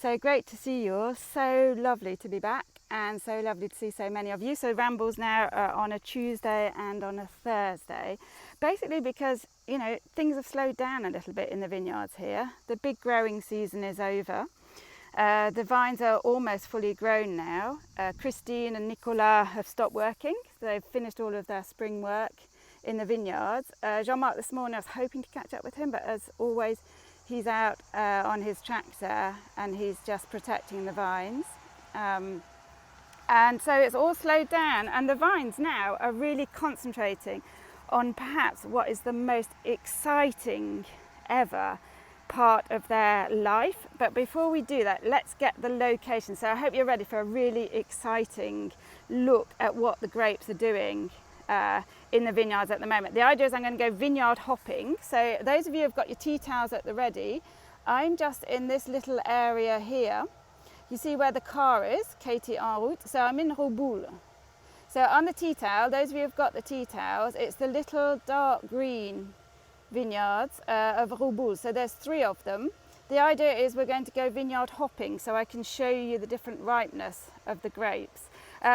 So great to see you all. So lovely to be back and so lovely to see so many of you. So Rambles now are on a Tuesday and on a Thursday, basically because, you know, things have slowed down a little bit in the vineyards here. The big growing season is over. The vines are almost fully grown now. Christine and Nicolas have stopped working. So they've finished all of their spring work in the vineyards. Jean-Marc this morning, I was hoping to catch up with him, but as always, he's out on his tractor and he's just protecting the vines. And so it's all slowed down, and the vines now are really concentrating on perhaps what is the most exciting ever part of their life. But before we do that, let's get the location. So I hope you're ready for a really exciting look at what the grapes are doing in the vineyards at the moment. The idea is I'm going to go vineyard hopping. So those of you who've got your tea towels at the ready, I'm just in this little area here. You see where the car is, Katie en route. So I'm in Rebouls. So on the tea towel, those of you who've got the tea towels, it's the little dark green vineyards of Rebouls. So there's 3 of them. The idea is we're going to go vineyard hopping so I can show you the different ripeness of the grapes.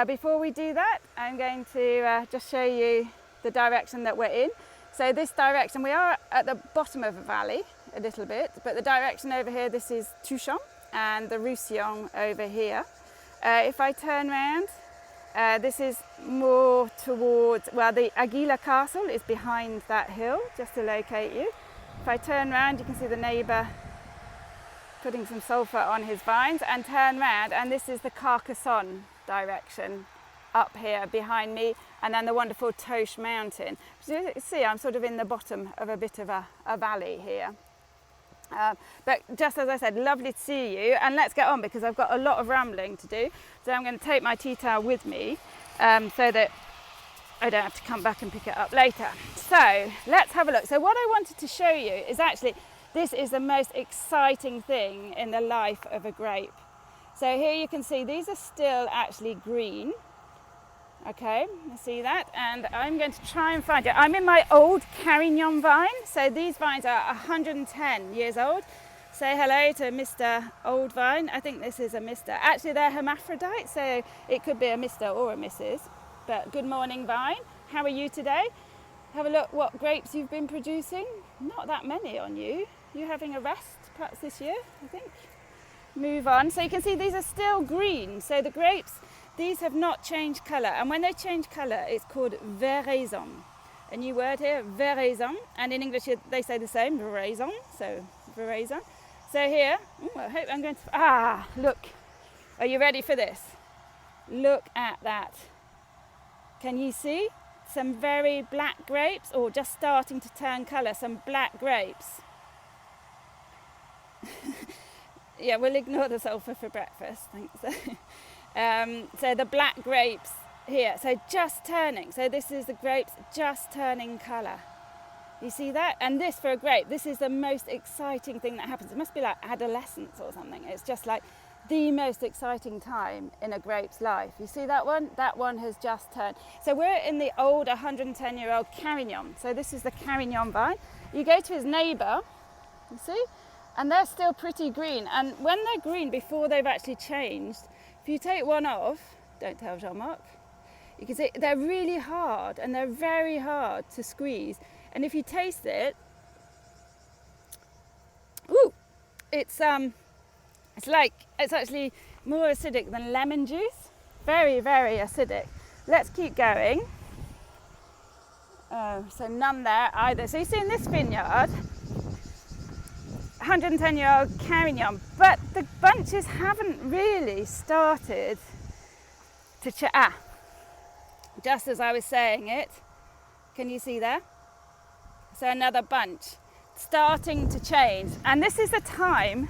Before we do that, I'm going to just show you the direction that we're in. So this direction, we are at the bottom of a valley a little bit, but the direction over here, this is Touchant and the Roussillon over here. If I turn around, this is more towards, well, the Aguila Castle is behind that hill, just to locate you. If I turn around, you can see the neighbour putting some sulphur on his vines, and turn around, and this is the Carcassonne direction up here behind me, and then the wonderful Toche mountain. So you see, I'm sort of in the bottom of a bit of a valley here. But just as I said, lovely to see you, and let's get on because I've got a lot of rambling to do. So I'm going to take my tea towel with me so that I don't have to come back and pick it up later. So let's have a look. So what I wanted to show you is actually, this is the most exciting thing in the life of a grape. So here you can see these are still actually green. Okay, you see that? And I'm going to try and find it. I'm in my old Carignan vine. So these vines are 110 years old. Say hello to Mr. Old Vine. I think this is a Mr. Actually, they're hermaphrodites, so it could be a Mr. or a Mrs. But good morning, vine. How are you today? Have a look what grapes you've been producing. Not that many on you. You're having a rest perhaps this year, I think. Move on. So you can see these are still green. So the grapes, these have not changed colour, and when they change colour, it's called Veraison. A new word here, Veraison, and in English they say the same, Veraison. So Veraison. So here, I hope I'm going to. Look, are you ready for this? Look at that. Can you see some very black grapes, or just starting to turn colour? Some black grapes. Yeah, we'll ignore the sulphur for breakfast. Thanks. So the black grapes here, so just turning. So this is the grapes just turning colour. You see that? And this, for a grape, this is the most exciting thing that happens. It must be like adolescence or something. It's just like the most exciting time in a grape's life. You see that one? That one has just turned. So we're in the old 110-year-old Carignan. So this is the Carignan vine. You go to his neighbour, you see? And they're still pretty green. And when they're green, before they've actually changed, if you take one off, don't tell Jean-Marc, you can see they're really hard, and they're very hard to squeeze. And if you taste it, it's actually more acidic than lemon juice. Very, very acidic. Let's keep going. So none there either. So you see in this vineyard, 110-year-old Carignan, but the bunches haven't really started to just as I was saying it. Can you see there? So another bunch starting to change, and this is the time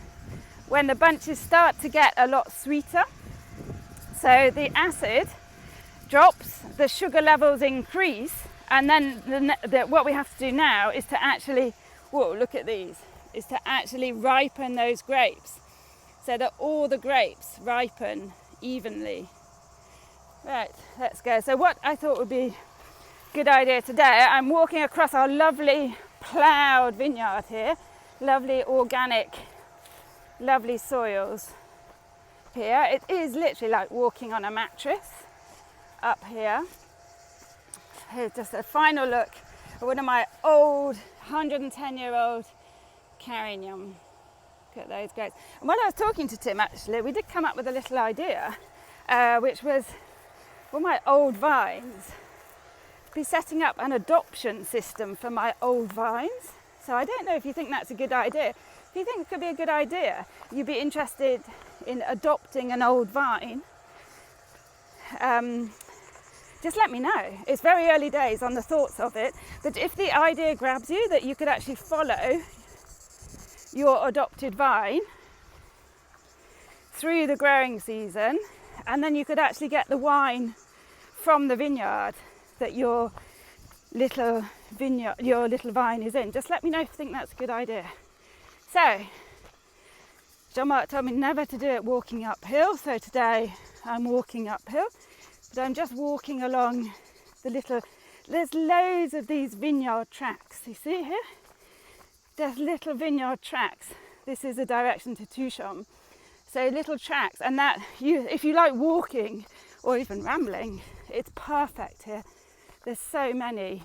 when the bunches start to get a lot sweeter. So the acid drops, the sugar levels increase, and then what we have to do now is to actually, look at these, is to actually ripen those grapes so that all the grapes ripen evenly. Right, let's go. So what I thought would be a good idea today, I'm walking across our lovely ploughed vineyard here, lovely organic, lovely soils, here. It is literally like walking on a mattress up here. Here's just a final look at one of my old 110-year-old Carignan. Look at those grapes. And when I was talking to Tim, actually, we did come up with a little idea, which was one of my old vines, be setting up an adoption system for my old vines. So I don't know if you think that's a good idea. If you think it could be a good idea, you'd be interested in adopting an old vine, just let me know. It's very early days on the thoughts of it, but if the idea grabs you that you could actually follow your adopted vine through the growing season, and then you could actually get the wine from the vineyard that your little vine is in, just let me know if you think that's a good idea. So Jean-Marc told me never to do it walking uphill, so today I'm walking uphill, but I'm just walking along there's loads of these vineyard tracks, you see here? There's little vineyard tracks. This is a direction to Touchon. So little tracks, and that if you like walking or even rambling, it's perfect here. There's so many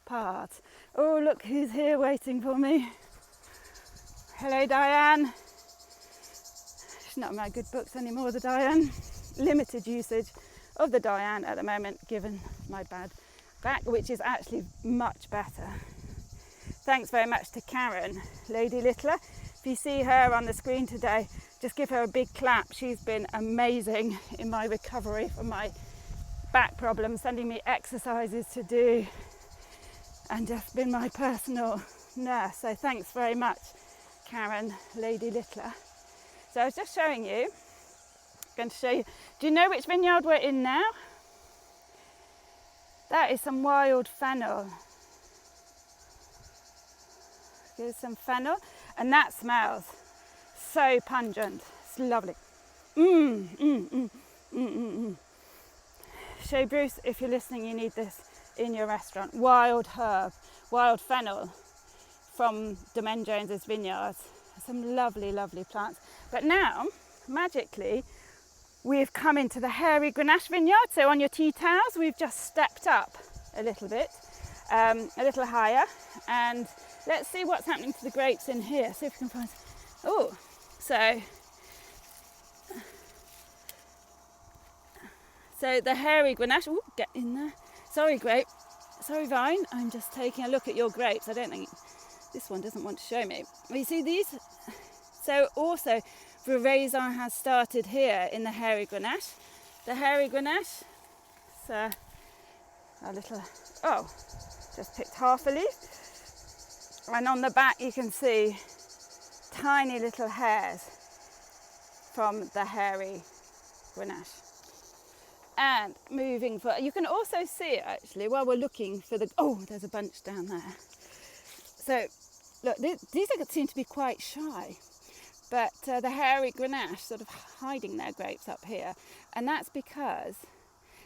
paths. Oh, look who's here waiting for me. Hello, Dyane. She's not in my good books anymore, the Dyane. Limited usage of the Dyane at the moment, given my bad back, which is actually much better. Thanks very much to Karen, Lady Littler. If you see her on the screen today, just give her a big clap. She's been amazing in my recovery from my back problems, sending me exercises to do, and just been my personal nurse. So thanks very much, Karen, Lady Littler. So I was just showing you, going to show you, do you know which vineyard we're in now? That is some wild fennel. Here's some fennel, and that smells so pungent. It's lovely. Show Bruce, if you're listening, you need this in your restaurant. Wild herb, wild fennel from Domaine Jones's vineyards. Some lovely, lovely plants. But now, magically, we've come into the Hairy Grenache vineyard. So on your tea towels, we've just stepped up a little bit, a little higher, and let's see what's happening to the grapes in here. See if we can find. Oh, so the Hairy Grenache. Oh, get in there. Sorry, grape. Sorry, vine. I'm just taking a look at your grapes. I don't think this one doesn't want to show me. Well, you see these. So also, Veraison has started here in the Hairy Grenache. The Hairy Grenache. So a little. Oh, just picked half a leaf. And on the back you can see tiny little hairs from the Hairy Grenache. And moving forward, you can also see actually while we're looking for the, oh, there's a bunch down there. So look, these seem to be quite shy, but the Hairy Grenache sort of hiding their grapes up here, and that's because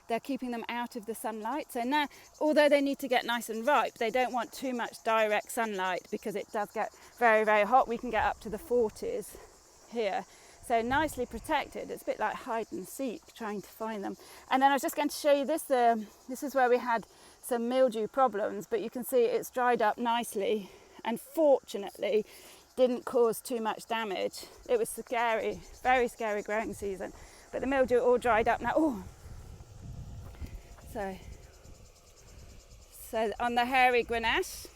they're keeping them out of the sunlight. So now, although they need to get nice and ripe, they don't want too much direct sunlight because it does get very, very hot. We can get up to the 40s here. So nicely protected. It's a bit like hide and seek, trying to find them. And then I was just going to show you this. This is where we had some mildew problems, but you can see it's dried up nicely and fortunately didn't cause too much damage. It was scary, very scary growing season, but the mildew all dried up now. Oh, so on the Hairy Grenache,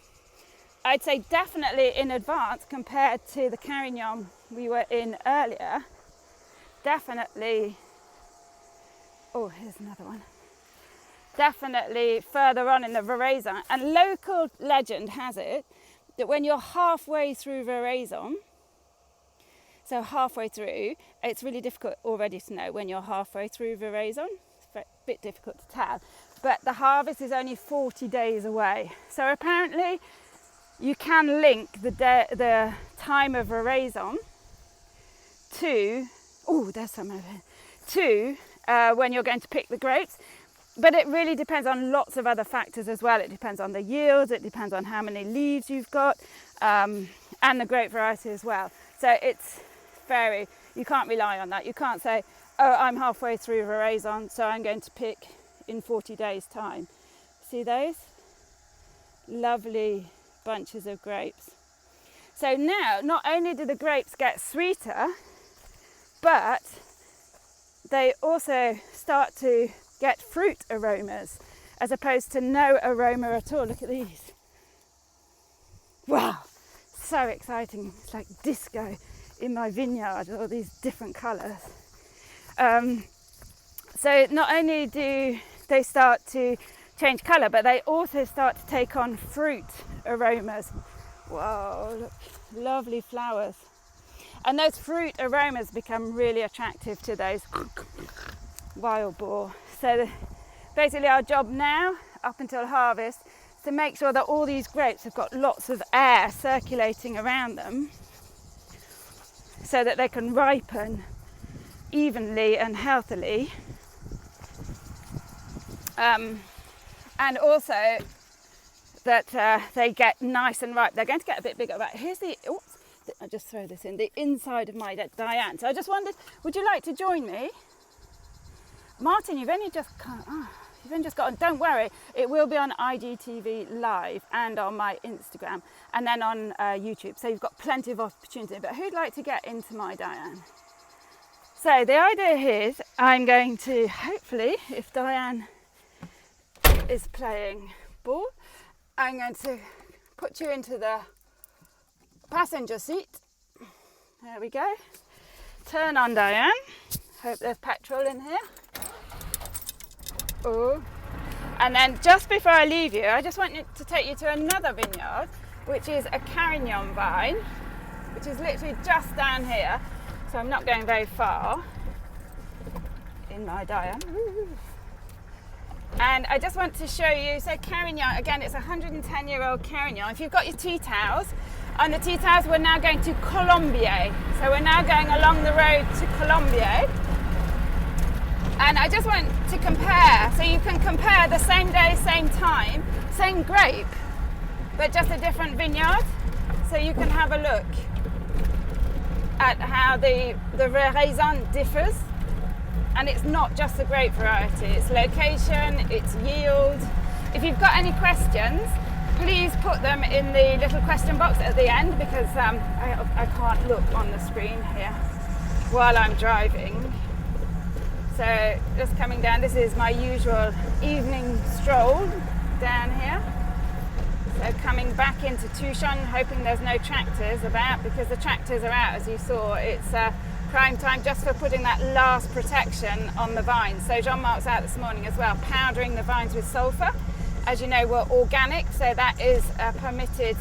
I'd say definitely in advance compared to the Carignan we were in earlier. Definitely, oh, here's another one. Definitely further on in the Veraison. And local legend has it that when you're halfway through Veraison, so halfway through, it's really difficult already to know when you're halfway through Veraison. It's a bit difficult to tell. But the harvest is only 40 days away. So apparently you can link the time of Veraison to, oh, there's some over here, to when you're going to pick the grapes. But it really depends on lots of other factors as well. It depends on the yields, it depends on how many leaves you've got, and the grape variety as well. So it's you can't rely on that. You can't say, oh, I'm halfway through Veraison, so I'm going to pick in 40 days time. See those? Lovely bunches of grapes. So now, not only do the grapes get sweeter, but they also start to get fruit aromas, as opposed to no aroma at all. Look at these. Wow, so exciting. It's like disco in my vineyard, all these different colours. So not only do they start to change colour, but they also start to take on fruit aromas. Whoa, look, lovely flowers. And those fruit aromas become really attractive to those wild boar. So basically our job now, up until harvest, is to make sure that all these grapes have got lots of air circulating around them so that they can ripen evenly and healthily. And also that they get nice and ripe. They're going to get a bit bigger. Right, here's the, oops, I'll just throw this in, the inside of my Dyane. So I just wondered, would you like to join me? Martin, you've only just gotten, don't worry, it will be on IGTV live and on my Instagram and then on YouTube. So you've got plenty of opportunity, but who'd like to get into my Dyane? So the idea is I'm going to, hopefully, if Dyane is playing ball, I'm going to put you into the passenger seat. There we go. Turn on, Dyane. Hope there's petrol in here. Oh. And then just before I leave you, I just want to take you to another vineyard, which is a Carignan vine, which is literally just down here. So I'm not going very far in my Dyane. And I just want to show you, so Carignan, again, it's a 110-year-old Carignan. If you've got your tea towels, on the tea towels we're now going to Colombier. So we're now going along the road to Colombier. And I just want to compare, so you can compare the same day, same time, same grape, but just a different vineyard. So you can have a look at how the Veraison differs. And it's not just the grape variety, it's location, it's yield. If you've got any questions, please put them in the little question box at the end, because I can't look on the screen here while I'm driving. So just coming down, this is my usual evening stroll down here. So coming back into Tucson, hoping there's no tractors about, because the tractors are out, as you saw. It's prime time just for putting that last protection on the vines. So Jean-Marc's out this morning as well, powdering the vines with sulfur. As you know, we're organic, so that is a permitted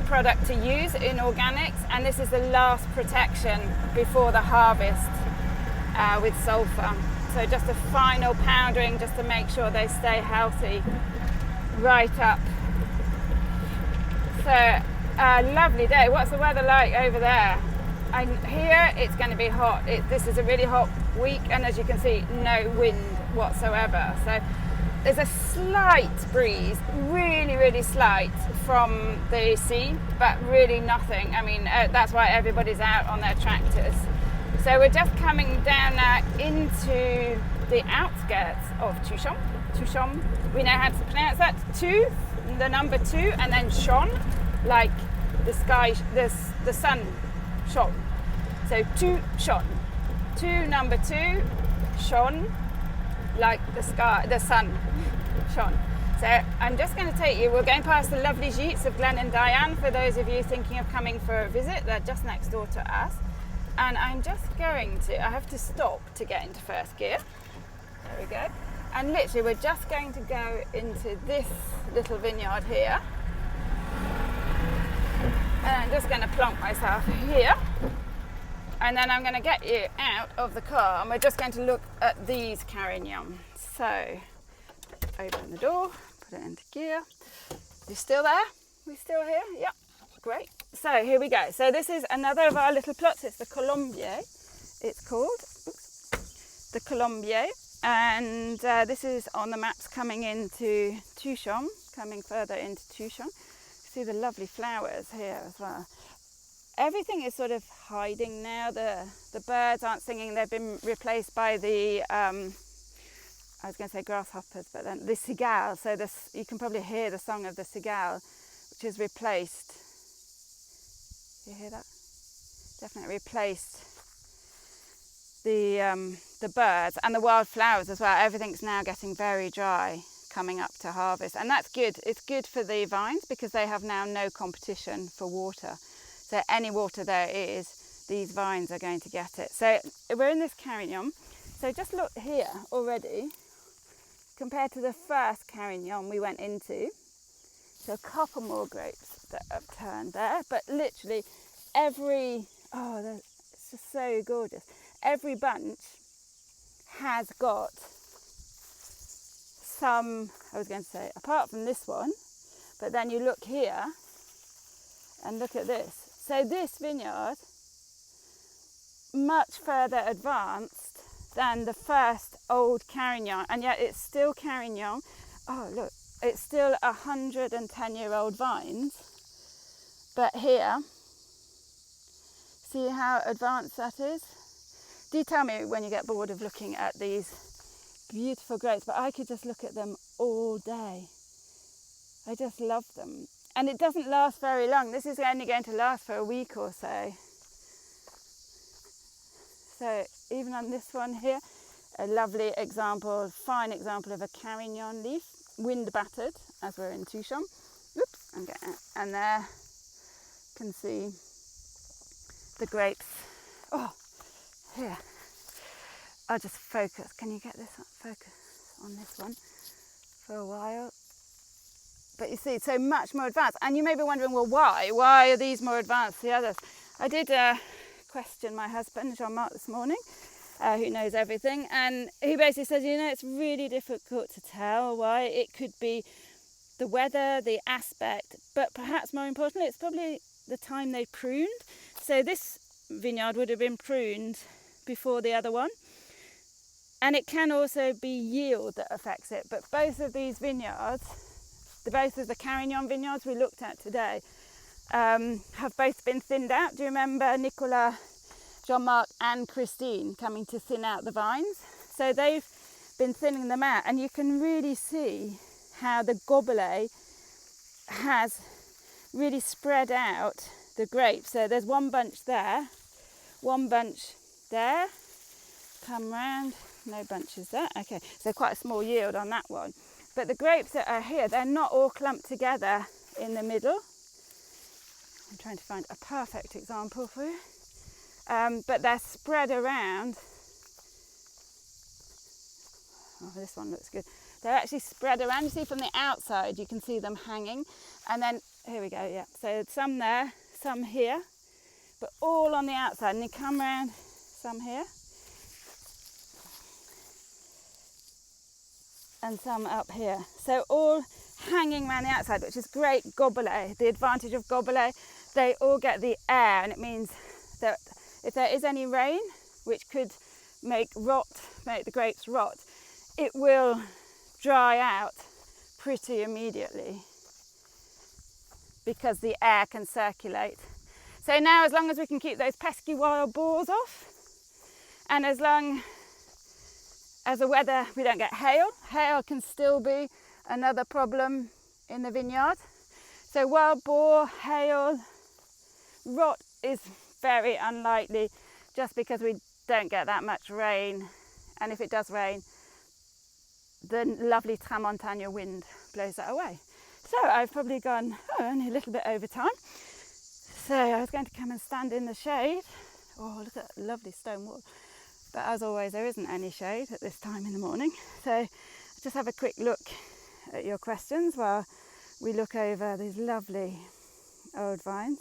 product to use in organics, and this is the last protection before the harvest with sulfur. So just a final powdering just to make sure they stay healthy right up. So lovely day. What's the weather like over there? Here it's going to be hot. This is a really hot week, and as you can see, no wind whatsoever. So there's a slight breeze, really, really slight from the sea, but really nothing. I mean, that's why everybody's out on their tractors. So we're just coming down now into the outskirts of Tucson. Tucson, we know how to pronounce that. Two, the number 2, and then Chon, like the sky, the sun. Shone. So Tucson. 2, number 2, shone, like the sky, the sun shone. So I'm just going to take you, we're going past the lovely gîtes of Glen and Dyane for those of you thinking of coming for a visit. They're just next door to us. And I'm just going to, I have to stop to get into first gear. There we go. And literally we're just going to go into this little vineyard here. And I'm just going to plonk myself here, and then I'm going to get you out of the car, and we're just going to look at these Carignan. So, open the door, put it into gear. You still there? We still here? Yep, great. So here we go. So this is another of our little plots. It's the Colombier, it's called. Oops. The Colombier, and this is on the maps coming into Tucson, coming further into Tucson. See the lovely flowers here as well. everything is sort of hiding now. The birds aren't singing. They've been replaced by the I was going to say grasshoppers, but then the cigale. So you can probably hear the song of the cigale, which has replaced. You hear that? Definitely replaced the birds and the wildflowers as well. Everything's now getting very dry, coming up to harvest, and that's good. It's good for the vines because they have now no competition for water. So any water there is, these vines are going to get it. So we're in this Carignan. So just look here already, compared to the first Carignan we went into. So a couple more grapes that have turned there, but literally it's just so gorgeous. Every bunch has got some, I was going to say, apart from this one, but then you look here and look at this. So this vineyard, much further advanced than the first old Carignan, and yet it's still Carignan. Oh look, it's still 110-year-old vines, but here, see how advanced that is? Do tell me when you get bored of looking at these beautiful grapes, but I could just look at them all day. I just love them. And it doesn't last very long. This is only going to last for a week or so. So even on this one here, a lovely example, fine example of a Carignan leaf, wind battered, as we're in Touchon. Oops, I'm getting it. And there you can see the grapes. Oh, here. I'll just focus. Can you get this on focus on this one for a while? But you see, so much more advanced. And you may be wondering, well, why? Why are these more advanced than the others? I did question my husband, Jean-Marc, this morning, who knows everything. And he basically says, it's really difficult to tell why. It could be the weather, the aspect, but perhaps more importantly, it's probably the time they pruned. So this vineyard would have been pruned before the other one. And it can also be yield that affects it. But both of these vineyards, both of the Carignan vineyards we looked at today, have both been thinned out. Do you remember Nicolas, Jean-Marc and Christine coming to thin out the vines? So they've been thinning them out, and you can really see how the gobelet has really spread out the grapes. So there's one bunch there, one bunch there, come round, no bunches there. Okay, so quite a small yield on that one. But the grapes that are here, they're not all clumped together in the middle. I'm trying to find a perfect example for you. But they're spread around. Oh, this one looks good. They're actually spread around. You see from the outside, you can see them hanging. And then, here we go, yeah. So some there, some here, but all on the outside. And you come around, some here. And some up here. So all hanging around the outside, which is great gobelet. The advantage of gobelet, they all get the air, and it means that if there is any rain, which could make the grapes rot, it will dry out pretty immediately because the air can circulate. So now, as long as we can keep those pesky wild boars off, and as long as the weather, we don't get hail. Hail can still be another problem in the vineyard. So wild boar, hail, rot is very unlikely just because we don't get that much rain. And if it does rain, the lovely Tramontane wind blows that away. So I've probably gone only a little bit over time. So I was going to come and stand in the shade. Oh, look at that lovely stone wall. But as always, there isn't any shade at this time in the morning. So just have a quick look at your questions while we look over these lovely old vines.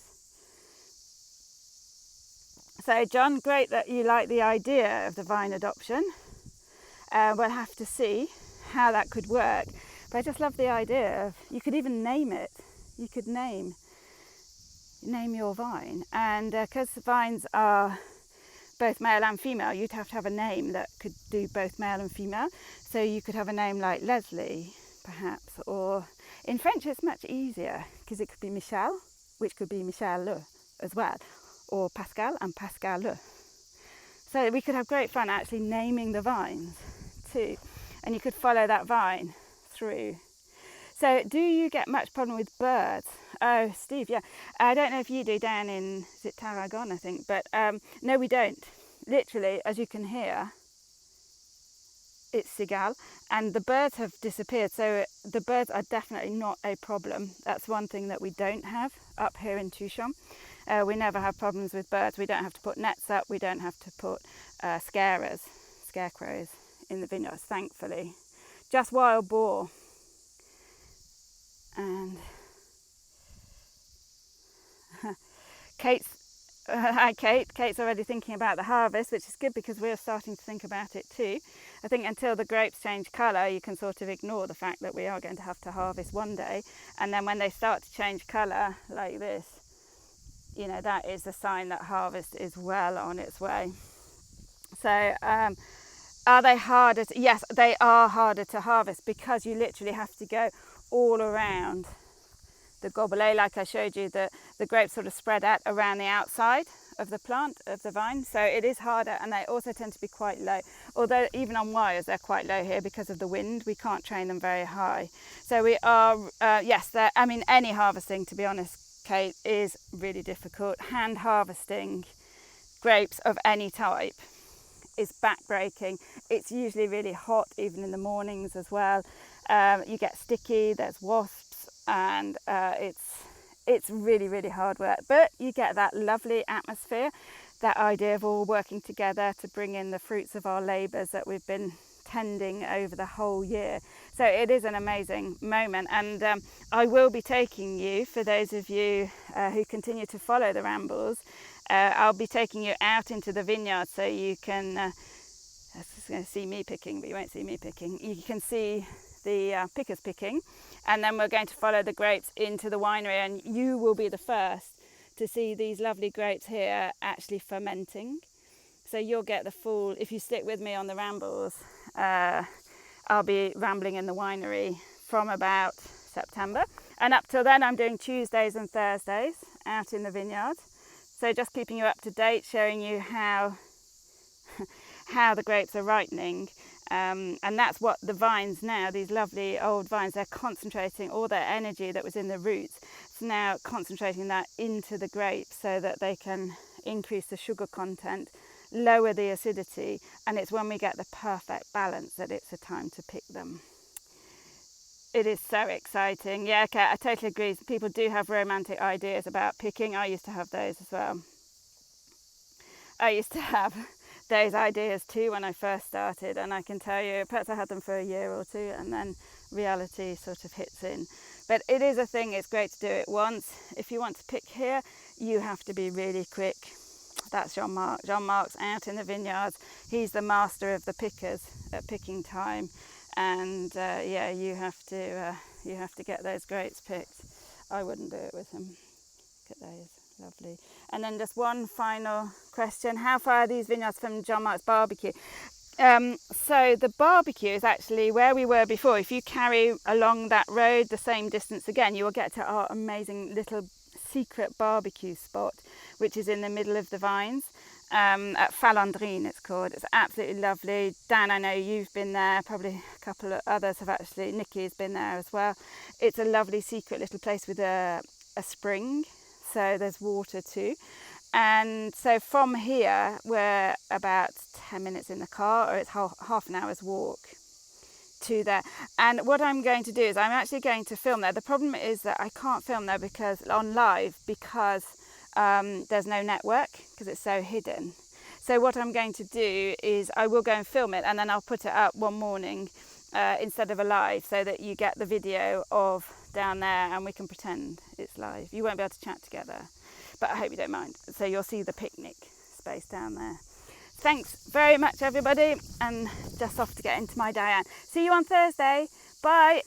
So John, great that you like the idea of the vine adoption. We'll have to see how that could work. But I just love the idea of, you could even name it. You could name your vine. And because the vines are both male and female, you'd have to have a name that could do both male and female. So you could have a name like Leslie, perhaps, or in French it's much easier because it could be Michel, which could be Michel as well, or Pascal and Pascal. So we could have great fun actually naming the vines too, and you could follow that vine through. So do you get much problem with birds? Oh, Steve, yeah. I don't know if you do down in, is it Tarragon, I think, but no, we don't. Literally, as you can hear, it's cigale, and the birds have disappeared. So the birds are definitely not a problem. That's one thing that we don't have up here in Tucson. We never have problems with birds. We don't have to put nets up. We don't have to put scarecrows in the vineyards, thankfully. Just wild boar. And hi Kate. Kate's already thinking about the harvest, which is good because we're starting to think about it too. I think until the grapes change colour, you can sort of ignore the fact that we are going to have to harvest one day, and then when they start to change colour like this, you know, that is a sign that harvest is well on its way. So are they harder yes, they are harder to harvest because you literally have to go all around the gobelet, like I showed you. The grapes sort of spread out around the outside of the plant, of the vine, so it is harder, and they also tend to be quite low, although even on wires they're quite low here because of the wind. We can't train them very high. So we are yes, I mean, any harvesting, to be honest, Kate, is really difficult. Hand harvesting grapes of any type is backbreaking. It's usually really hot, even in the mornings as well. You get sticky, there's wasps, and it's really, really hard work. But you get that lovely atmosphere, that idea of all working together to bring in the fruits of our labours that we've been tending over the whole year. So it is an amazing moment, and I will be taking you, for those of you who continue to follow the Rambles, I'll be taking you out into the vineyard so you can, just going to see me picking, but you won't see me picking. You can see the pickers picking, and then we're going to follow the grapes into the winery, and you will be the first to see these lovely grapes here actually fermenting. So you'll get the full, if you stick with me on the Rambles, I'll be rambling in the winery from about September, and up till then I'm doing Tuesdays and Thursdays out in the vineyard. So just keeping you up to date, showing you how the grapes are ripening. And that's what the vines now, these lovely old vines, they're concentrating all their energy that was in the roots. It's now concentrating that into the grapes so that they can increase the sugar content, lower the acidity, and it's when we get the perfect balance that it's a time to pick them. It is so exciting. Yeah, okay, I totally agree. People do have romantic ideas about picking. I used to have those as well. I used to have those ideas too when I first started, and I can tell you, perhaps I had them for a year or two, and then reality sort of hits in. But it is a thing, it's great to do it once. If you want to pick here, you have to be really quick. That's Jean-Marc. Jean-Marc's out in the vineyards. He's the master of the pickers at picking time, and yeah, you have to get those grapes picked. I wouldn't do it with him. Look at those, lovely. And then just one final question: how far are these vineyards from Jean-Marc's barbecue? So the barbecue is actually where we were before. If you carry along that road the same distance again, you will get to our amazing little secret barbecue spot, which is in the middle of the vines, at Falandrine it's called. It's absolutely lovely. Dan, I know you've been there, probably a couple of others have actually. Nikki's been there as well. It's a lovely secret little place with a spring, so there's water too. And so from here we're about 10 minutes in the car, or it's half an hour's walk to there. And what I'm going to do is I'm actually going to film there. The problem is that I can't film there because on live, because there's no network, because it's so hidden. So what I'm going to do is I will go and film it, and then I'll put it up one morning instead of a live, so that you get the video of down there and we can pretend it's live. You won't be able to chat together, but I hope you don't mind. So you'll see the picnic space down there. Thanks very much, everybody, and just off to get into my Dyane. See you on Thursday. Bye.